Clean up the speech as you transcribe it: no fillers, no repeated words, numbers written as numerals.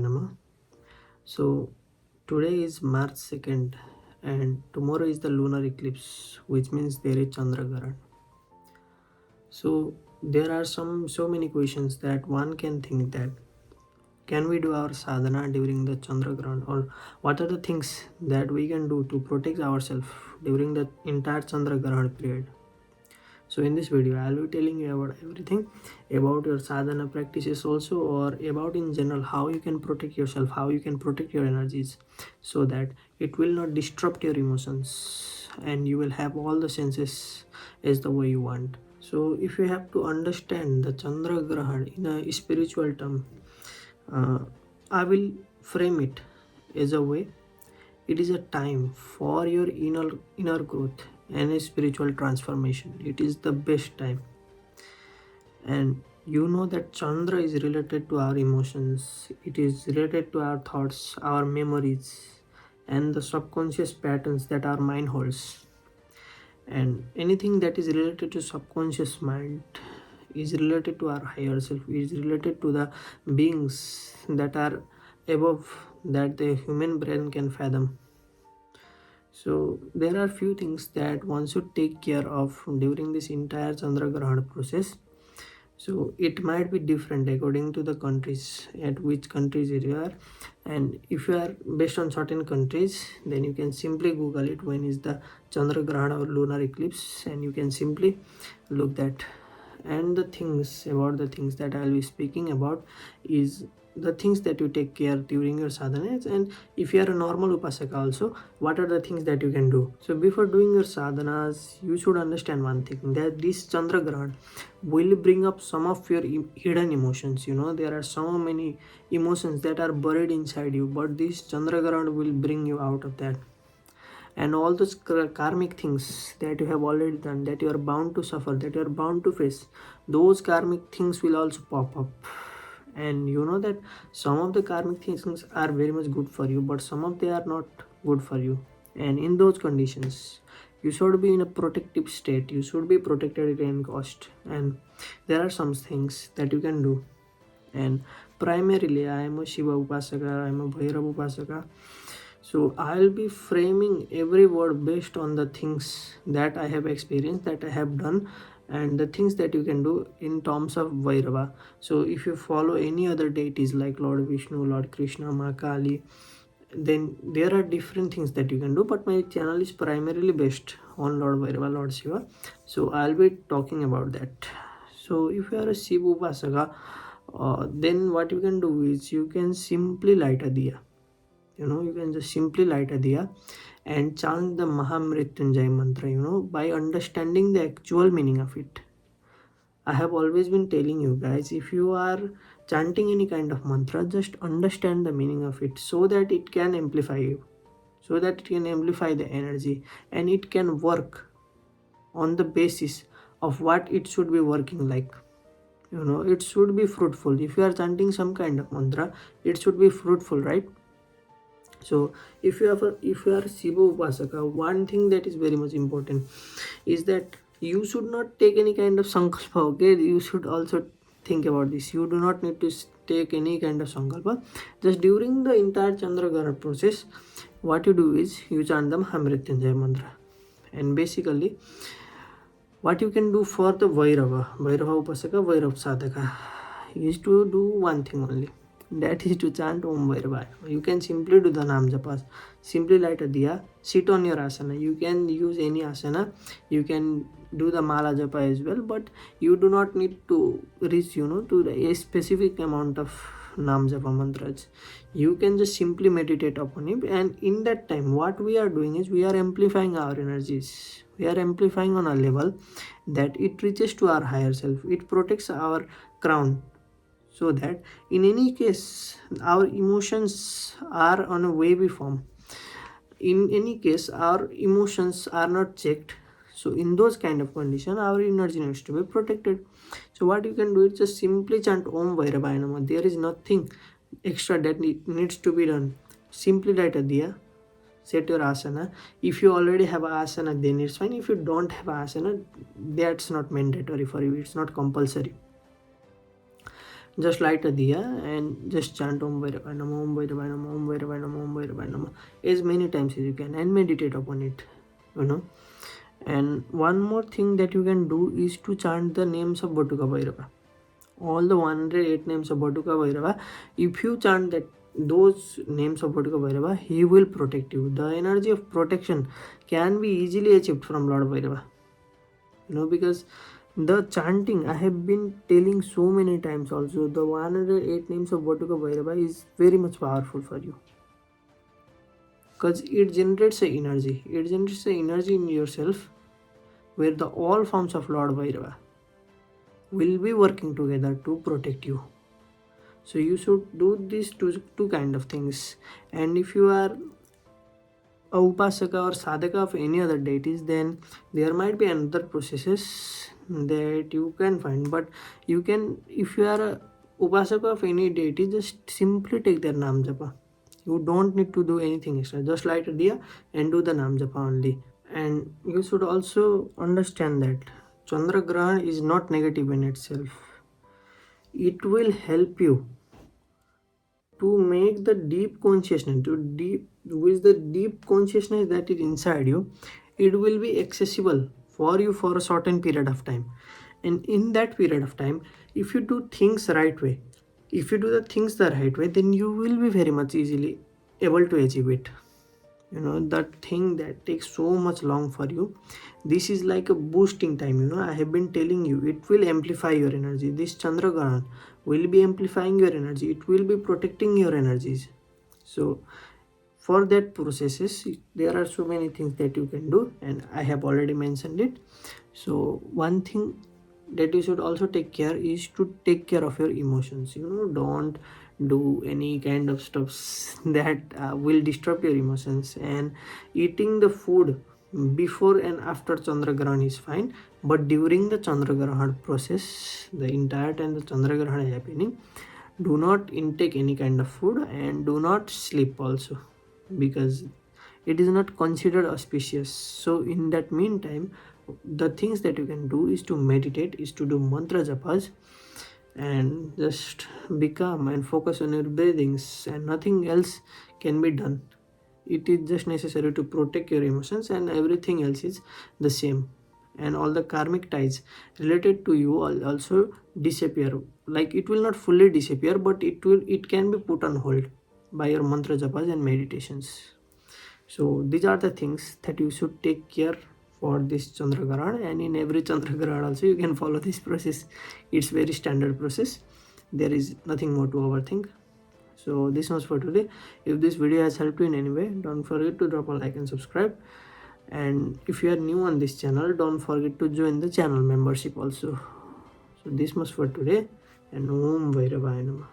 Namah. So today is March 2nd and tomorrow is the lunar eclipse, which means there is Chandra Grahan. So there are so many questions that one can think that can we do our sadhana during the Chandra Grahan, or what are the things that we can do to protect ourselves during the entire Chandra Grahan period. So in this video I'll be telling you about everything about your sadhana practices also, or about in general how you can protect yourself, how you can protect your energies, so that it will not disrupt your emotions and you will have all the senses as the way you want. So if you have to understand the Chandra Grahan in a spiritual term, I will frame it as a way it is a time for your inner growth and a spiritual transformation. It is the best time. And you know that Chandra is related to our emotions, it is related to our thoughts, our memories, and the subconscious patterns that our mind holds. And anything that is related to subconscious mind is related to our higher self, is related to the beings that are above that the human brain can fathom. So there are few things that one should take care of during this entire Chandra Grahan process. So it might be different according to the countries, at which countries you are, and if you are based on certain countries, then you can simply Google it when is the Chandra Grahan or lunar eclipse, and you can simply look that. And the things about the things that I'll be speaking about is the things that you take care during your sadhanas, and if you are a normal upasaka also, what are the things that you can do. So before doing your sadhanas, you should understand one thing, that this Chandra Grahan will bring up some of your hidden emotions. There are so many emotions that are buried inside you, but this Chandra Grahan will bring you out of that. And all those karmic things that you have already done, that you are bound to suffer, that you are bound to face, those karmic things will also pop up. And you know that some of the karmic things are very much good for you, but some of they are not good for you. And in those conditions, you should be in a protective state, you should be protected at any cost. And there are some things that you can do. And primarily I am a Shiva upasaka, I am a Bhairav upasaka. So I'll be framing every word based on the things that I have experienced, that I have done, and the things that you can do in terms of Vairava. So if you follow any other deities like Lord Vishnu, Lord Krishna, Ma Kali, then there are different things that you can do, but my channel is primarily based on Lord Vairava, Lord Shiva. So I'll be talking about that. So if you are a Shiva Upasaka, then what you can do is you can simply light a diya. You can just simply light a diya and chant the Mahamrityunjay mantra, by understanding the actual meaning of it. I have always been telling you guys, if you are chanting any kind of mantra, just understand the meaning of it, so that it can amplify you, so that it can amplify the energy, and it can work on the basis of what it should be working like. It should be fruitful. If you are chanting some kind of mantra, it should be fruitful, right? So if you are Shiva Upasaka, one thing that is very much important is that you should not take any kind of sankalpa. Okay, you should also think about this. You do not need to take any kind of sankalpa. Just during the entire Chandra Grahan process, what you do is you chant the Mahamrityunjay mantra. And basically what you can do for the Vairava Upasaka, Vairava Sadhaka, is to do one thing only, that is to chant Om Bhairava. You can simply do the Nam Japas, simply light a diya, sit on your asana. You can use any asana, you can do the Mala Japa as well, but you do not need to reach to a specific amount of Nam Japa mantras. You can just simply meditate upon it, and in that time what we are doing is we are amplifying our energies. We are amplifying on a level that it reaches to our higher self. It protects our crown, so that in any case our emotions are on a wavy form. In any case our emotions are not checked. So in those kind of condition, our energy needs to be protected. So what you can do is just simply chant Om Bhairavaya Namah. There is nothing extra that needs to be done. Simply light a diya, set your asana. If you already have a asana, then it's fine. If you don't have a asana, that's not mandatory for you, it's not compulsory. Just light a diya and just chant Om Bhairavaya Namah, Om Bhairavaya Namah, Om Bhairavaya Namah, Om Bhairavaya Namah as many times as you can, and meditate upon it, you know. And one more thing that you can do is to chant the names of Batuka Bhairava, all the 108 names of Batuka Bhairava. If you chant those names of Batuka Bhairava, he will protect you. The energy of protection can be easily achieved from Lord Bhairava, you know, because the chanting, I have been telling so many times also, the 108 names of Batuka Bhairava is very much powerful for you, because it generates a energy. It generates a energy in yourself where the all forms of Lord Bhairava will be working together to protect you. So you should do these two kind of things. And if you are a upasaka or sadhaka of any other deities, then there might be another processes that you can find. But you can, if you are a upasaka of any deity, just simply take their nam japa. You don't need to do anything extra. Just light a diya and do the nam japa only. And you should also understand that Chandra Grahan is not negative in itself. It will help you to make the deep consciousness, to deep with the deep consciousness that is inside you, it will be accessible for you for a certain period of time. And in that period of time, if you do things right way, if you do the things the right way, then you will be very much easily able to achieve it. You know, that thing that takes so much long for you, this is like a boosting time. You know, I have been telling you, it will amplify your energy. This Chandra Grahan will be amplifying your energy, it will be protecting your energies. So for that processes, there are so many things that you can do, and I have already mentioned it. So one thing that you should also take care is to take care of your emotions. You know, don't do any kind of stuffs that will disturb your emotions. And eating the food before and after Chandra Grahan is fine, but during the Chandra Grahan process, the entire time the Chandra Grahan is happening, do not intake any kind of food and do not sleep also, because it is not considered auspicious. So in that meantime, the things that you can do is to meditate, is to do mantra japas, and just be calm and focus on your breathings, and nothing else can be done. It is just necessary to protect your emotions, and everything else is the same. And all the karmic ties related to you also disappear. Like, it will not fully disappear, but it can be put on hold by your mantra japas and meditations. So these are the things that you should take care for this Chandra Grahan, and in every Chandra Grahan also you can follow this process. It's very standard process. There is nothing more to overthink. So this was for today. If this video has helped you in any way, don't forget to drop a like and subscribe. And if you are new on this channel, don't forget to join the channel membership also. So this was for today, and Om Bhairavaya Namah.